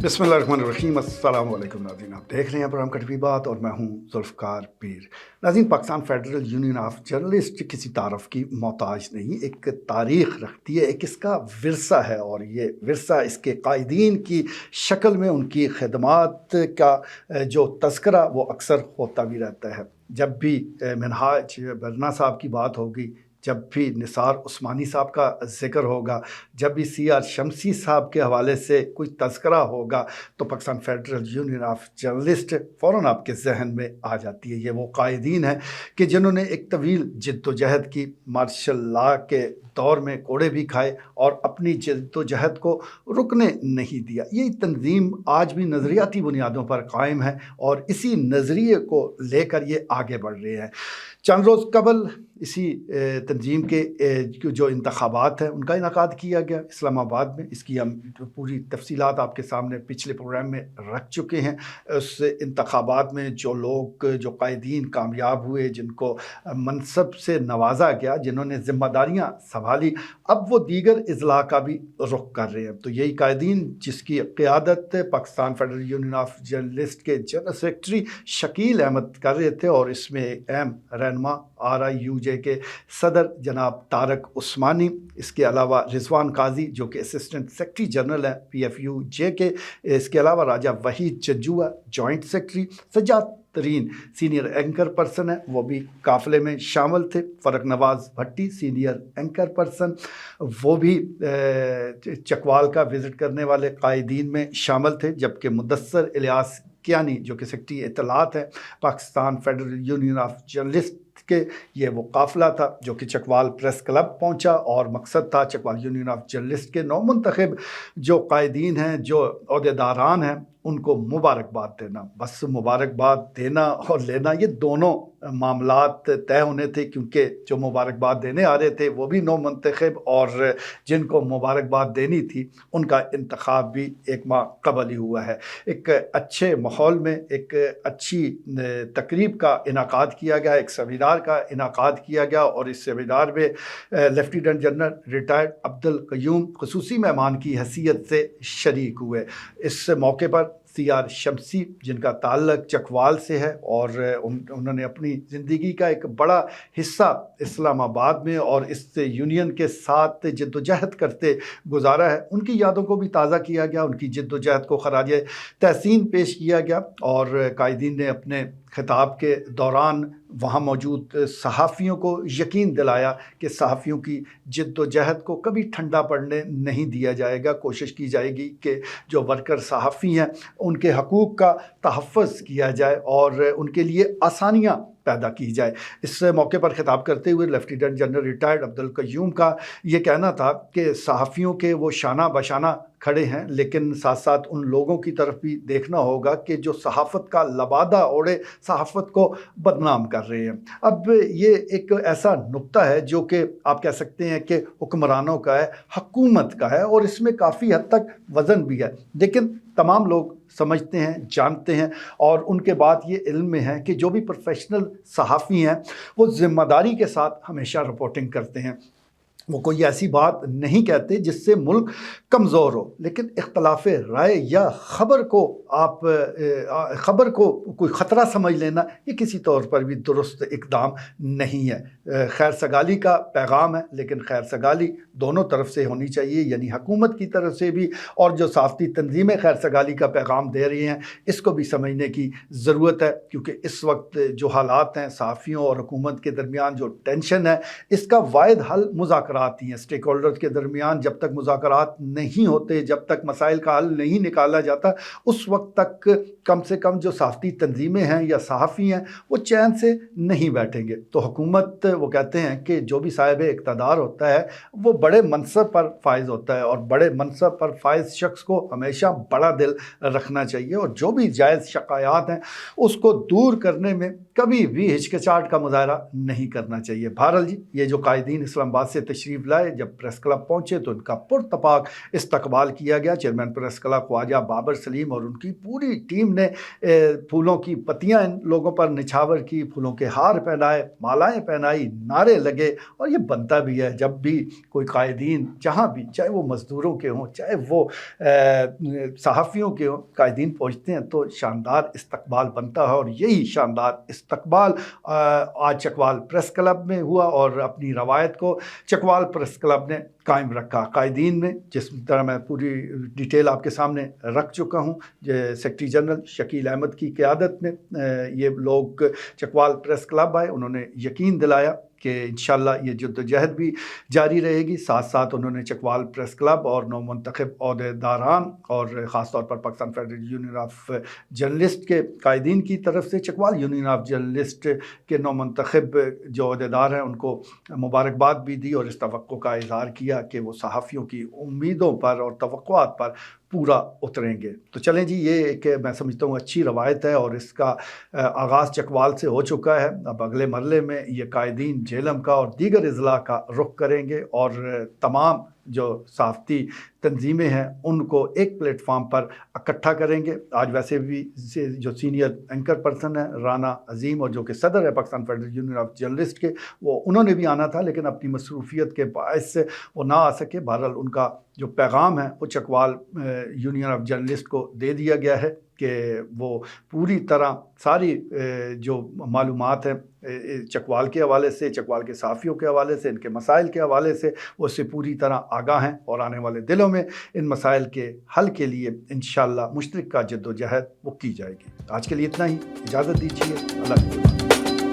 बिस्मिल्लाहिर्रहमानिर्रहीम। अस्सलाम वालेकुम नाज़रीन, आप देख रहे हैं प्रोग्राम कटवी बात और मैं हूं ज़ुल्फ़िकार पीर। नाज़रीन, Pakistan federal union of journalist किसी तारफ़ की मोहताज नहीं, एक तारीख़ रखती है, एक इसका विरसा है और ये विरसा इसके कायदीन की शक्ल में उनकी खिदमात का जो तज़किरा वो अक्सर होता भी रहता है। जब भी मिनहाज बरना साहब की बात होगी, जब भी निसार उस्मानी साहब का ज़िक्र होगा, जब भी सीआर शमसी साहब के हवाले से कोई तज़किरा होगा तो Pakistan federal union of journalist फ़ौरन आपके जहन में आ जाती है। ये वो कायदीन है कि जिन्होंने एक तवील जद्दोजहद की, मार्शल लॉ के दौर में कोड़े भी खाए और अपनी जद्दोजहद को रुकने नहीं दिया। ये तंजीम आज भी नज़रियाती बुनियादों पर कायम है और इसी नज़रिए को लेकर ये आगे बढ़ रहे हैं। चंद रोज़ कबल इसी तंजीम के जो इंतखाबात हैं उनका इनकाद किया गया इस्लामाबाद में। इसकी हम पूरी तफसीलात आपके सामने पिछले प्रोग्राम में रख चुके हैं। उस इंतखाबात में जो लोग, जो कायदीन कामयाब हुए, जिनको मनसब से नवाजा गया, जिन्होंने ज़िम्मेदारियाँ संभाली, अब वो दीगर इजला का भी रुख कर रहे हैं। तो यही कायदीन जिसकी क़यादत Pakistan federal union of journalist के जनरल सेक्रेटरी शकील अहमद कर रहे थे और इसमें अहम रहनुमा RIUJ के सदर जनाब तारक उस्मानी, इसके अलावा रिजवान काजी जो कि असिस्टेंट सेक्रेटरी जनरल हैं PFUJ के, इसके अलावा राजा वहीद जज्जुआ जॉइंट सेक्रेटरी, सज्जाद तरीन सीनियर एंकर पर्सन है, वो भी काफ़िले में शामिल थे। फ़रक नवाज़ भट्टी सीनियर एंकर पर्सन, वो भी चकवाल का विज़िट करने वाले कायदीन में शामिल थे। जबकि मुदस्सर इलियास कियानी जो कि सेक्रेटरी इत्तलात है Pakistan federal union of journalist के, ये वो काफ़िला था जो कि चकवाल प्रेस क्लब पहुंचा और मकसद था चकवाल यूनियन ऑफ जर्नलिस्ट के नौमुंतखब जो कायदीन हैं, जो अहदेदारान हैं, उनको मुबारकबाद देना। बस मुबारकबाद देना और लेना ये दोनों मामलात तय होने थे, क्योंकि जो मुबारकबाद देने आ रहे थे वो भी नौमुंतखब और जिनको मुबारकबाद देनी थी उनका इंतखाब भी एक माह कबल ही हुआ है। एक अच्छे माहौल में एक अच्छी तकरीब का इनाकाद किया गया, एक सेमिनार का इनाकाद किया गया और इस सेमिनार में lieutenant general retired Abdul Qayyum ख़ुसूसी मेहमान की हैसियत से शरीक हुए। इस मौके पर सीआर शमसी जिनका ताल्लुक चकवाल से है और उन्होंने अपनी ज़िंदगी का एक बड़ा हिस्सा इस्लामाबाद में और इस यूनियन के साथ जद्दोजहद करते गुजारा है, उनकी यादों को भी ताज़ा किया गया, उनकी जद्दोजहद को खराज तहसीन पेश किया गया। और कायदीन ने अपने खिताब के दौरान वहाँ मौजूद सहाफ़ियों को यकीन दिलाया कि सहाफ़ियों की जद्दोजहद को कभी ठंडा पड़ने नहीं दिया जाएगा। कोशिश की जाएगी कि जो वर्कर सहाफ़ी हैं उनके हकूक़ का तहफ़्फ़ुज़ किया जाए और उनके लिए आसानियाँ पैदा की जाए। इस मौके पर खिताब करते हुए lieutenant general retired Abdul Qayyum का ये कहना था कि सहाफ़ियों के वो शाना बशाना खड़े हैं, लेकिन साथ साथ उन लोगों की तरफ भी देखना होगा कि जो सहाफ़त का लबादा ओढ़े सहाफ़त को बदनाम कर रहे हैं। अब ये एक ऐसा नुक्ता है जो कि आप कह सकते हैं कि हुक्मरानों का है, हुकूमत का है और इसमें काफ़ी हद तक वज़न भी है, लेकिन तमाम लोग समझते हैं, जानते हैं और उनके बाद ये इल्म में है कि जो भी प्रोफेशनल सहाफ़ी हैं वो ज़िम्मेदारी के साथ हमेशा रिपोर्टिंग करते हैं। वो कोई ऐसी बात नहीं कहते जिससे मुल्क कमज़ोर हो, लेकिन इख्तलाफ राय या ख़बर को कोई ख़तरा समझ लेना ये किसी तौर पर भी दुरुस्त इक़दाम नहीं है। खैर सगाली का पैगाम है, लेकिन खैर सगाली दोनों तरफ से होनी चाहिए, यानी हुकूमत की तरफ से भी और जो साफ़ती तंजीमें खैर सगाली का पैगाम दे रही हैं इसको भी समझने की ज़रूरत है। क्योंकि इस वक्त जो हालात हैं, सहाफ़ियों और हुकूमत के दरमियान जो टेंशन है, इसका वाहिद हल मुज़ाकरात ही हैं। स्टेक होल्डर्स के दरमियान जब तक मुज़ाकरात नहीं होते, जब तक मसाइल का हल नहीं निकाला जाता, उस वक्त तक कम से कम जो साफ़ती तंजीमें हैं या सहाफ़ी हैं वो चैन से नहीं बैठेंगे। तो हुकूमत, वो कहते हैं कि जो भी साहिब इक़्तिदार होता है वो बड़े मनसब पर फाइज होता है और बड़े मनसब पर फाइज शख्स को हमेशा बड़ा दिल रखना चाहिए और जो भी जायज़ शिकायत हैं उसको दूर करने में कभी भी हिचकिचाहट का मुज़ाहरा नहीं करना चाहिए। बहरहाल जी, ये जो कायदीन इस्लामाबाद से تشریف لائے. جب پریس کلب پہنچے تو ان کا پرتپاک استقبال کیا گیا. چیئرمین پریس کلب خواجہ بابر سلیم اور ان کی پوری ٹیم نے پھولوں کی پتیاں ان لوگوں پر نچھاور کی، پھولوں کے ہار پہنائے، مالائیں پہنائی، نعرے لگے. اور یہ بنتا بھی ہے جب بھی کوئی قائدین جہاں بھی، چاہے وہ مزدوروں کے ہوں چاہے وہ صحافیوں کے ہوں، قائدین پہنچتے ہیں تو شاندار استقبال بنتا ہے. اور یہی شاندار استقبال آج چکوال پریس کلب میں ہوا اور اپنی روایت کو چکوال پریس کلب نے قائم رکھا. قائدین میں جس طرح میں پوری ڈیٹیل آپ کے سامنے رکھ چکا ہوں، سیکرٹری جنرل شکیل احمد کی قیادت میں یہ لوگ چکوال پریس کلب آئے. انہوں نے یقین دلایا کہ انشاءاللہ یہ جدوجہد بھی جاری رہے گی. ساتھ ساتھ انہوں نے چکوال پریس کلب اور نو منتخب عہدیداران اور خاص طور پر Pakistan federal union of journalist کے قائدین کی طرف سے چکوال یونین آف جرنلسٹ کے نو منتخب جو عہدیدار ہیں ان کو مبارکباد بھی دی اور اس توقع کا اظہار کیا کہ وہ صحافیوں کی امیدوں پر اور توقعات پر پورا اتریں گے. تو چلیں جی، یہ ایک میں سمجھتا ہوں اچھی روایت ہے اور اس کا آغاز چکوال سے ہو چکا ہے. اب اگلے مرحلے میں یہ قائدین جیلم کا اور دیگر اضلاع کا رخ کریں گے اور تمام جو صحافتی تنظیمیں ہیں ان کو ایک پلیٹ فارم پر اکٹھا کریں گے. آج ویسے بھی جو سینئر اینکر پرسن ہیں رانا عظیم اور جو کہ صدر ہے Pakistan federal union of journalist کے، وہ انہوں نے بھی آنا تھا لیکن اپنی مصروفیت کے باعث سے وہ نہ آ سکے. بہرحال ان کا جو پیغام ہے وہ چکوال یونین آف جرنلسٹ کو دے دیا گیا ہے کہ وہ پوری طرح ساری جو معلومات ہیں چکوال کے حوالے سے، چکوال کے صحافیوں کے حوالے سے، ان کے مسائل کے حوالے سے وہ اس سے پوری طرح آگاہ ہیں اور آنے والے دنوں میں ان مسائل کے حل کے لیے انشاءاللہ مشترکہ جدوجہد وہ کی جائے گی. آج کے لیے اتنا ہی، اجازت دیجیے. اللہ حافظ.